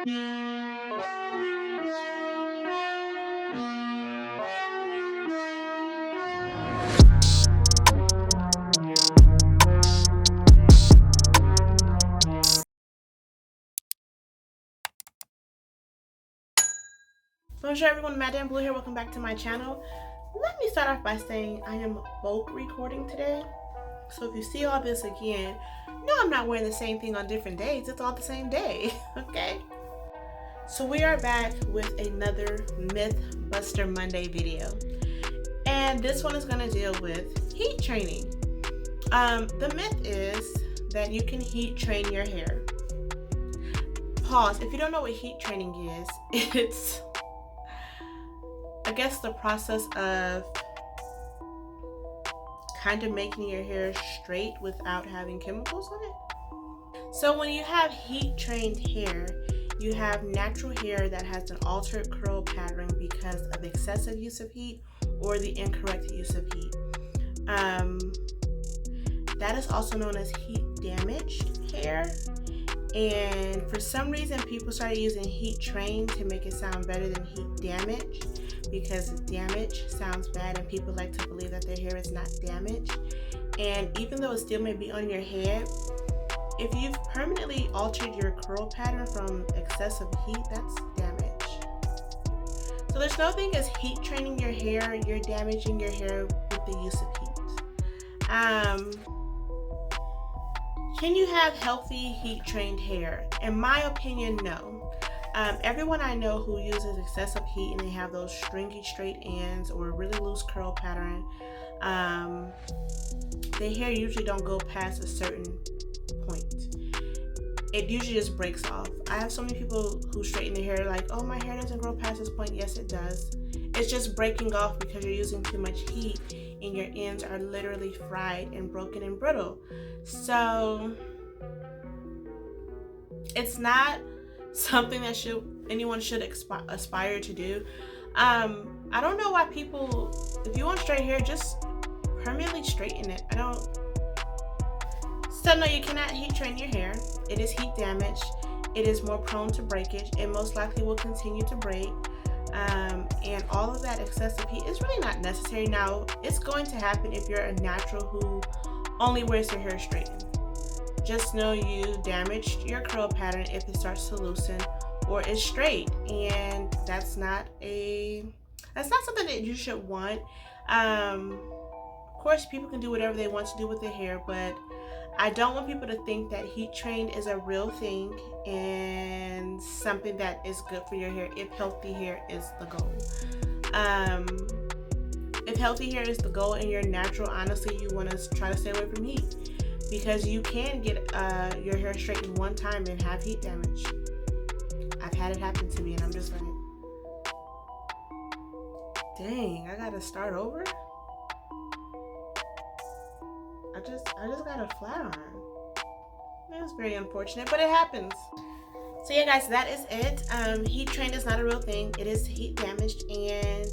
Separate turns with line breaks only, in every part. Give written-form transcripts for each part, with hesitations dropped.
Bonjour everyone, Madame Blue here. Welcome back to my channel. Let me start off by saying I am bulk recording today. So if you see all this again, no, I'm not wearing the same thing on different days. It's all the same day, okay? So we are back with another Mythbuster Monday video. And this one is gonna deal with heat training. The myth is that you can heat train your hair. Pause. If you don't know what heat training is, it's, I guess, the process of kind of making your hair straight without having chemicals on it. So when you have heat trained hair, you have natural hair that has an altered curl pattern because of excessive use of heat or the incorrect use of heat. That is also known as heat damaged hair. And for some reason, people started using heat trained to make it sound better than heat damaged, because damage sounds bad and people like to believe that their hair is not damaged. And even though it still may be on your head, if you've permanently altered your curl pattern from excessive heat, that's damage. So there's no thing as heat training your hair. You're damaging your hair with the use of heat. Can you have healthy heat trained hair? In my opinion, no. Everyone I know who uses excessive heat and they have those stringy straight ends or really loose curl pattern, their hair usually don't go past a certain point. It usually just breaks off. I have so many people who straighten their hair like, oh, my hair doesn't grow past this point. Yes, it does. It's just breaking off because you're using too much heat and your ends are literally fried and broken and brittle. So it's not something that anyone should aspire to do. I don't know why people, if you want straight hair, just permanently straighten it. So no, you cannot heat train your hair. It is heat damaged. It is more prone to breakage. It most likely will continue to break. And all of that excessive heat is really not necessary. Now, it's going to happen if you're a natural who only wears your hair straightened. Just know you damaged your curl pattern if it starts to loosen or is straight, and that's not something that you should want. Of course, people can do whatever they want to do with their hair, but I don't want people to think that heat trained is a real thing and something that is good for your hair if healthy hair is the goal. If healthy hair is the goal and you're natural, honestly, you want to try to stay away from heat, because you can get your hair straightened one time and have heat damage. I've had it happen to me and I'm just like, dang, I gotta start over? I just got a flat iron. It was very unfortunate, but it happens. So yeah, guys, that is it. Heat trained is not a real thing. It is heat damaged, and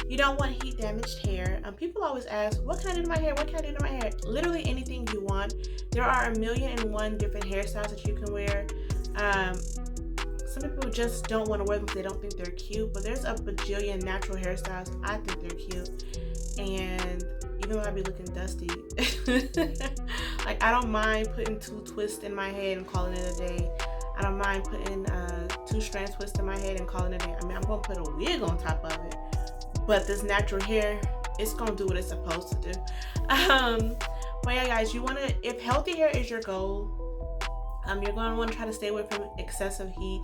you don't want heat damaged hair. People always ask, what can I do to my hair? What can I do to my hair? Literally anything you want. There are 1,000,001 different hairstyles that you can wear. Some people just don't want to wear them because they don't think they're cute, but there's a bajillion natural hairstyles. I think they're cute, and even though I be looking dusty, like, I don't mind putting 2 twists in my head and calling it a day. I don't mind putting 2 strand twists in my head and calling it a day. I mean, I'm gonna put a wig on top of it, but this natural hair, it's gonna do what it's supposed to do. But yeah, guys, if healthy hair is your goal, you're gonna want to try to stay away from excessive heat,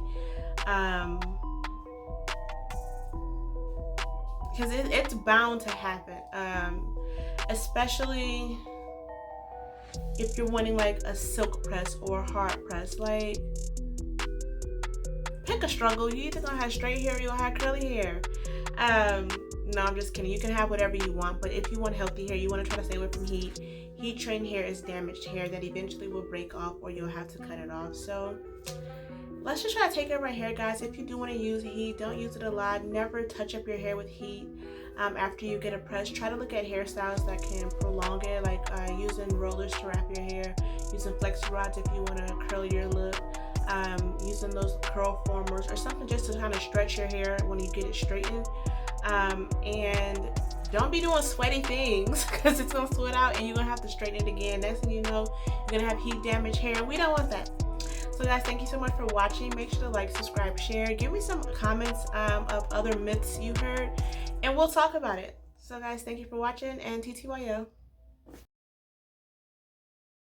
because it's bound to happen, especially if you're wanting like a silk press or a hard press. Like, pick a struggle. You either gonna have straight hair or you're gonna have curly hair. No, I'm just kidding. You can have whatever you want, but if you want healthy hair, you want to try to stay away from heat. Heat trained hair is damaged hair that eventually will break off, or you'll have to cut it off. So let's just try to take care of our hair, guys. If you do want to use heat, don't use it a lot. Never touch up your hair with heat. After you get a press, try to look at hairstyles that can prolong it, like using rollers to wrap your hair, using flexi rods if you want to curl your look. using those curl formers or something just to kind of stretch your hair when you get it straightened. And don't be doing sweaty things because it's gonna sweat out and you're gonna have to straighten it again. Next thing you know, you're gonna have heat damaged hair. We don't want that. So guys, thank you so much for watching. Make sure to like, subscribe, share. Give me some comments of other myths you heard and we'll talk about it. So guys, thank you for watching and TTYO.